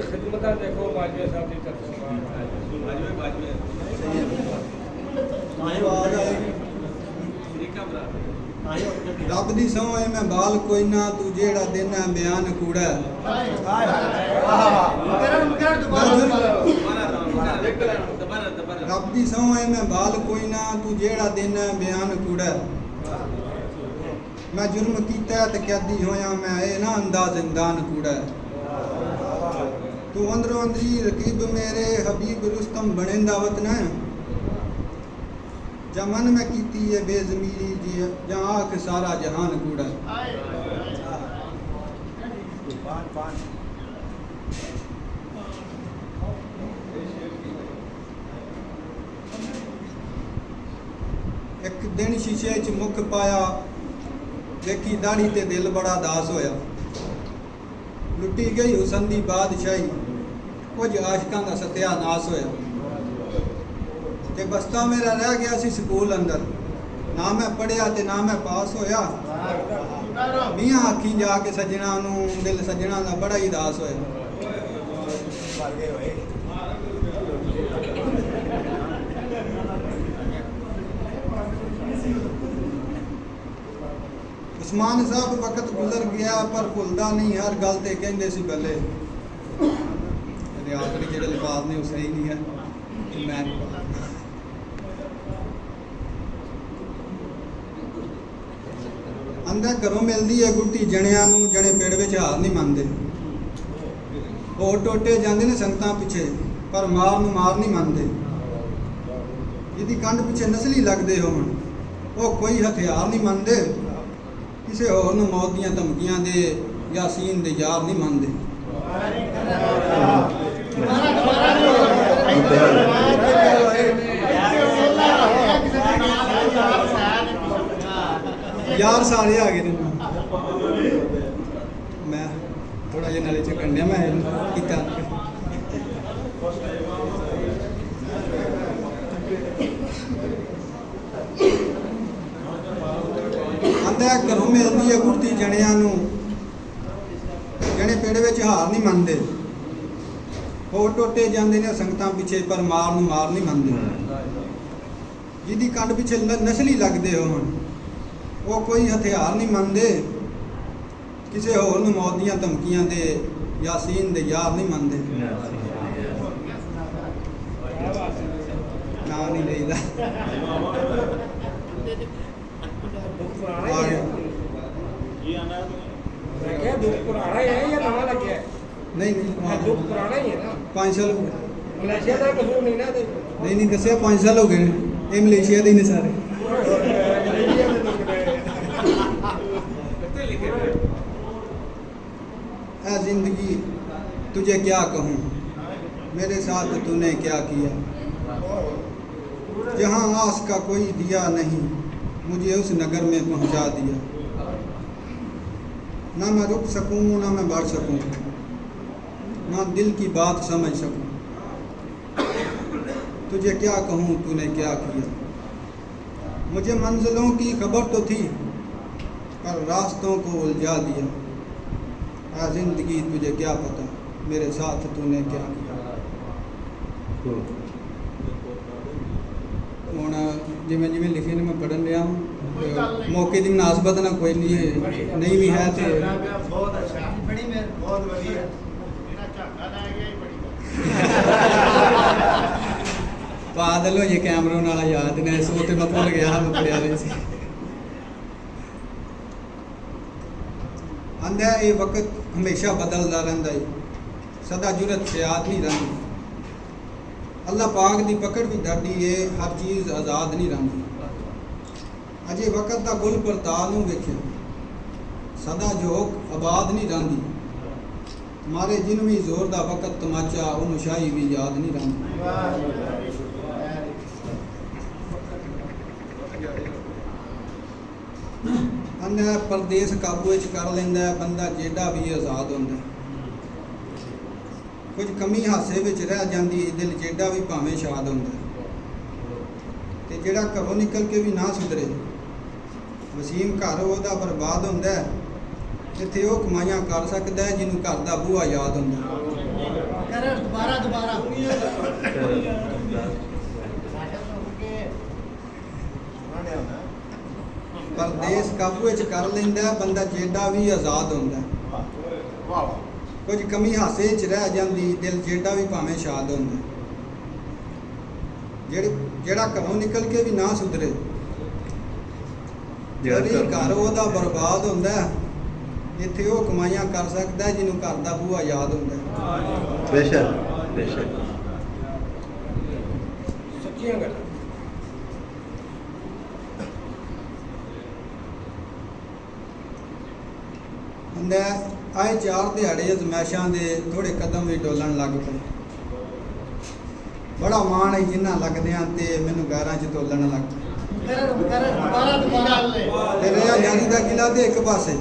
खिदमत देखो बाजवे साहब की तरफ रब दी सौं है मैं बाल कोई ना तू जेड़ा देना बयान कूड़ा रब दी सौं है मैं बाल कोई ना तू जेड़ा देना बयान कूड़ा मैं जुर्म कीता ते कैदी होया मैं ए ना अंदाज इंदान कूड़ा तू अंदरों अंदरी रकीब मेरे हबीब रुस्तम बनेंदा वतना जा मन में कीती है बेजमीरी जी जा आख सारा जहान कूड़ा एक दिन शीशे च मुख पाया देखी दाढ़ी ते दिल बड़ा दास होया लुटी गई हुसन दी बादशाही कुछ आशिकां दा सत्यानाश होया ते बस्ता मेरा रह गया सी स्कूल अंदर ना मैं पढ़िया ते ना मैं पास होया मियां आखी जाके सजना नूं दिल सजना दा बड़ा ही दास होया उस्मान साहब वक्त गुजर गया पर भुलदा नहीं हर गल ते कहंदे सी बल्ले ते आखिरी जेहड़े लिफाज ने वो सही नहीं है मैं अंदर घरों मिलदी है गुट्टी जणियां नूं जणे पेड़ विच हार नहीं मनदे होर टोटे जांदे ने संगतां पिछे पर मार नूं मार नहीं मनदे जिहदी कंध पिछे नस्ली लगदे होण वो कोई हथियार नहीं मनदे किसी होर नूं मौत दीयां धमकियां दे यासीन दे यार नहीं मनदे यार सारे आ गए मैं थोड़ा जिहा नाले च कन्या मैं कीता घरों मिलती है गुड़ती जणियां नूं जणे पेड़ विच हार नहीं मनदे होर टोटे जांदे ने संगतां पिछे पर मार नूं मार नहीं मनदे जिहदी कंड पिछे नस्ली लगदे होण वो कोई हथियार नहीं मनदे किसी होर नूं मौत दीयां धमकियां दे यासीन दे यार नहीं मनदे ना नहीं लईदा नहीं 5 साल हो गए नहीं दसिया 5 साल हो गए ये मलेशिया के ही ने सारे ऐ जिंदगी तुझे क्या कहूँ मेरे साथ तूने क्या किया जहाँ आस का कोई दिया नहीं मुझे उस नगर में पहुँचा दिया ना मैं रुक सकूँ ना मैं बढ़ सकूँ ना दिल की बात समझ सकूँ तुझे क्या कहूँ तूने क्या किया मुझे मंजिलों की खबर तो थी पर रास्तों को उलझा दिया आ जिंदगी तुझे क्या पता मेरे साथ तूने क्या किया ਹੁਣ ਜਿਵੇਂ ਜਿਵੇਂ ਲਿਖੇ ਨੇ ਮੈਂ ਪੜ੍ਹਨ ਰਿਹਾ ਮੌਕੇ ਦੀ ਮੁਨਾਸਬਤ ਨਾਲ ਕੋਈ ਨਹੀਂ ਵੀ ਹੈ ਤੇ ਬਹੁਤ ਅੱਛਾ ਬੜੀ ਬਹੁਤ ਵਧੀਆ ਇਹਨਾਂ ਝਾਕਾ ਲੈ ਗਿਆ ਹੀ ਬੜੀ ਬਾਦਲ ਹੋਏ ਕੈਮਰੋਨ ਵਾਲਾ ਯਾਦ ਨੇ ਸੋ ਤੇ ਮੈਂ ਭੁੱਲ ਗਿਆ ਮੈਂ ਪੜਿਆ ਨਹੀਂ ਸੀ ਆਂਦਾ ਇਹ ਵਕਤ ਹਮੇਸ਼ਾ ਬਦਲਦਾ ਰਹਿੰਦਾ ਹੈ ਸਦਾ ਜੁਰਤ ਤੇ ਯਾਦ ਨਹੀਂ ਰਹਿੰਦੀ अल्लाह पाक की पकड़ भी डाडी है हर चीज़ आज़ाद नहीं रही अजे वक्त का गुल परता नूं वेख्या सदा जोक आबाद नहीं रही मारे जिन भी जोर का वक्त तमाचा उन्होंने शाही भी याद नहीं रही अन्य परदेस काबू कर लेंदा बंदा जेड़ा भी आज़ाद होंदा ਕੁਝ ਕਮੀ ਹਾਸੇ ਵਿੱਚ ਰਹਿ ਜਾਂਦੀ ਦਿਲ ਜਿਹੜਾ ਵੀ ਭਾਵੇਂ ਸ਼ਾਦ ਹੁੰਦਾ। ਤੇ ਜਿਹੜਾ ਘਰੋਂ ਨਿਕਲ ਕੇ ਵੀ ਨਾ ਸੁਧਰੇ ਵਸੀਮ ਘਰ ਉਹਦਾ ਬਰਬਾਦ ਹੁੰਦਾ। ਜਿੱਥੇ ਉਹ ਕਮਾਈਆਂ ਕਰ ਸਕਦਾ ਹੈ ਜਿਹਨੂੰ ਘਰ ਦਾ ਬੂਹਾ ਯਾਦ ਹੁੰਦਾ। ਦੁਬਾਰਾ ਪਰਦੇਸ ਕਾਬੂ ਵਿੱਚ ਕਰ ਲੈਂਦਾ ਬੰਦਾ ਜਿਹੜਾ ਵੀ ਆਜ਼ਾਦ ਹੁੰਦਾ। ਕੁਝ ਕਮੀ ਹਾਸੇ 'ਚ ਰਹਿ ਜਾਂਦੀ ਦਿਲ ਜਿਹੜਾ ਵੀ ਭਾਵੇਂ ਸ਼ਾਦ ਹੁੰਦਾ। ਜਿਹੜਾ ਘਰੋਂ ਨਿਕਲ ਕੇ ਵੀ ਨਾ ਸੁਧਰੇ ਘਰ ਉਹਦਾ ਬਰਬਾਦ ਹੁੰਦਾ। ਇੱਥੇ ਉਹ ਕਮਾਈਆਂ ਕਰ ਸਕਦਾ ਜਿਹਨੂੰ ਘਰ ਦਾ ਬੂਹਾ ਯਾਦ ਹੁੰਦਾ। ਬੇਸ਼ੱਕ ਸੱਚੀਆਂ ਗੱਲਾਂ। ਹੁੰਦਾ ਆਏ 4 ਦਿਹਾੜੇ ਅਜ਼ਮਾਇਸ਼ਾਂ ਦੇ ਥੋੜੇ ਕਦਮ ਵੀ ਡੋਲਣ ਲੱਗ ਪਏ। ਬੜਾ ਮਾਣ ਹੈ ਜਿੰਨਾ ਲੱਗਦਿਆਂ ਤੇ ਮੈਨੂੰ ਗਾਰਾਂ 'ਚ ਤੋਲਣ ਲੱਗ ਪਏ। ਤੇ ਰਿਹਾ ਯਾਰੀ ਦਾ ਗਿਲਾ ਤੇ ਇੱਕ ਪਾਸੇ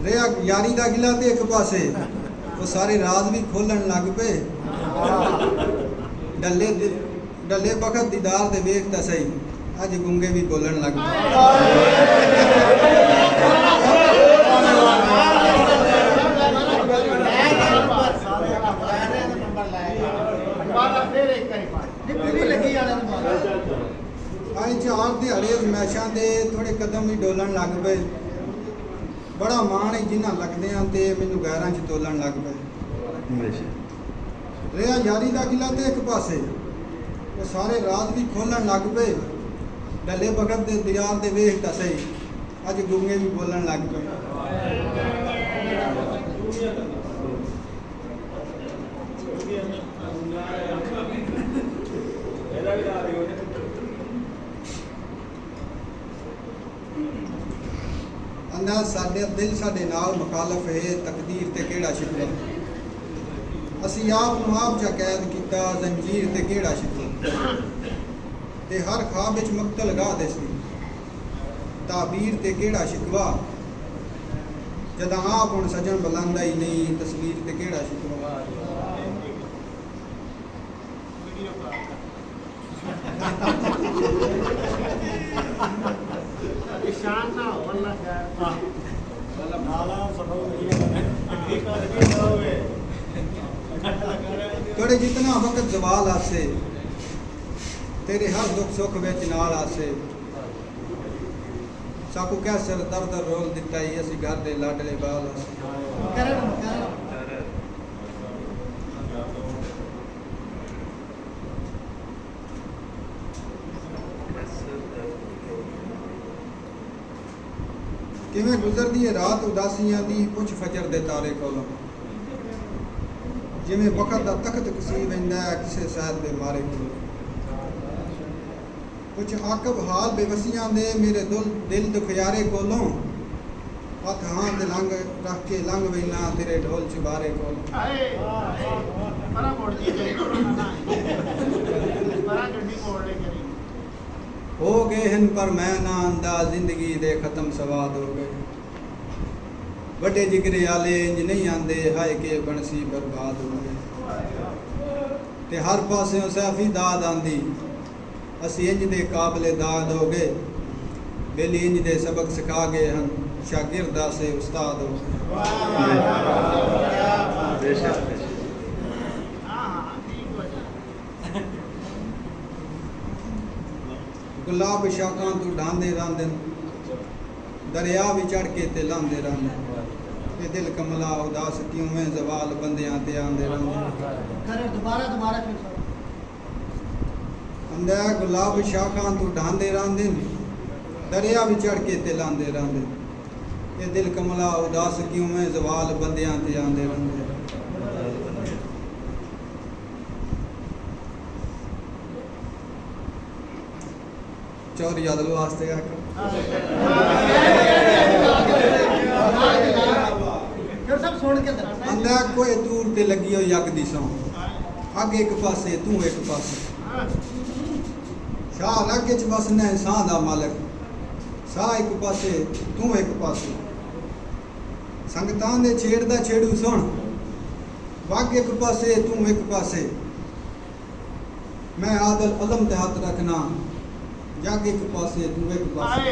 ਰਿਹਾ ਯਾਰੀ ਦਾ ਗਿਲਾ ਤੇ ਇੱਕ ਪਾਸੇ ਉਹ ਸਾਰੇ ਰਾਜ਼ ਵੀ ਖੋਲਣ ਲੱਗ ਪਏ। ਡੱਲੇ ਵਕਤ ਦੀਦਾਰ ਦੇ ਵੇਖ ਤਾਂ ਸਹੀ ਅੱਜ ਗੁੰਗੇ ਵੀ ਬੋਲਣ ਲੱਗ ਪਏ। ਆਏ 4 ਦਿਹਾੜੇ ਅਜ਼ਮਾਇਸ਼ਾਂ ਦੇ ਥੋੜੇ ਕਦਮ ਵੀ ਡੋਲਣ ਲੱਗ ਪਏ। ਬੜਾ ਮਾਣ ਹੈ ਜਿੰਨਾ ਲੱਗਦਿਆਂ ਤੇ ਮੈਨੂੰ ਗੈਰਾਂ 'ਚ ਤੋਲਣ ਲੱਗ ਪਏ। ਰਿਹਾ ਯਾਰੀ ਦਾ ਕਿਲਾ ਤੇ ਇੱਕ ਪਾਸੇ ਉਹ ਸਾਰੇ ਰਾਜ਼ ਵੀ ਖੋਲਣ ਲੱਗ ਪਏ। ਡੱਲੇ ਵਕਤ ਦੇ ਦਿਦਾਰ ਦੇ ਵੇਖ ਤਾਂ ਸਹੀ ਅੱਜ ਗੁੰਗੇ ਵੀ ਬੋਲਣ ਲੱਗ ਪਏ। ਅੰਨਾ ਸਾਡੇ ਦਿਲ ਸਾਡੇ ਨਾਲ ਮੁਖਾਲਫ ਹੈ ਤਕਦੀਰ ਤੇ ਕਿਹੜਾ ਸ਼ਿਕਵਾ। ਅਸੀਂ ਆਪ ਨੂੰ ਆਪ ਜਾ ਕੈਦ ਕੀਤਾ ਜ਼ੰਜੀਰ ਤੇ ਕਿਹੜਾ ਸ਼ਿਕਵਾ। ਤੇ ਹਰ ਖਾਬ ਵਿੱਚ ਮਕਤਲ ਲਗਾ ਦੇ ਸੀ ਤਾਬੀਰ ਤੇ ਕਿਹੜਾ ਸ਼ਿਕਵਾ। ਜਦਾਂ ਆਪ ਹੁਣ ਸਜਣ ਬੁਲੰਦਾ ਹੀ ਨਹੀਂ ਤਸਵੀਰ ਤੇ ਕਿਹੜਾ ਸ਼ਿਕਵਾ। तोड़े जितना वक्त जवाल आसे तेरे हर दुख सुख विच नाल आसे साकू क्या सिर दर्द रोल दिता ही असी घर दे लाडले बाल आसे। किवें गुजरदी है रात उदासियां दी पुछ फजर दे तारे कोलों। जिवें वक्त दा तख्त कसी वेंदा है किसे सैद दे मारे कोलों। कुछ आकब हाल बेवसियां दे मेरे दिल दुखियारे कोलों। हथ हां ते लंघ रख के लंघ वेना तेरे ढोल चबारे कोलों। हो गए हैं पर मैं ना आंदा जिंदगी दे खत्म सवाद हो गए। बड़े जिगरे आले इंज नहीं आंदे हाय के बनसी बर्बाद हो गए। ते हर पासों सैफी दाद आंदी असी इंज दे काबले दाद हो गए। बेली इंज दे सबक सिखा गए हैं शागिर्दा से उस्ताद हो गए। गुलाब शाखां तू ढांदे रांदे दरिया भी चढ़ के ते लांदे रांदे। ये दिल कमला उदास क्यों में जवाल बंदियां ते आंदे रांदे। दोबारा अंदे गुलाब शाखां तू ढांदे रांदे दरिया भी चढ़ के ते लांदे रांदे। ये दिल कमला उदास क्यों में जवाल बंदियां ते आंदे रांदे। चौरी यादव वास्ते अंदा कोई दूर ते लगी हो यग दी सौ अग एक पासे तू एक पासे। शाह अलग च बसना साह दा मालक साह एक पासे तू एक पासे। संगतां दे छेड़ दा छेड़ू सुन ਵਗ ਇੱਕ ਪਾਸੇ ਤੂੰ ਇੱਕ ਪਾਸੇ, ਮੈਂ ਆਦਲ ਅਲਮ ਤੇ ਹੱਥ ਰੱਖਣਾ, ਜੱਗ ਇੱਕ ਪਾਸੇ ਤੂੰ ਇੱਕ ਪਾਸੇ।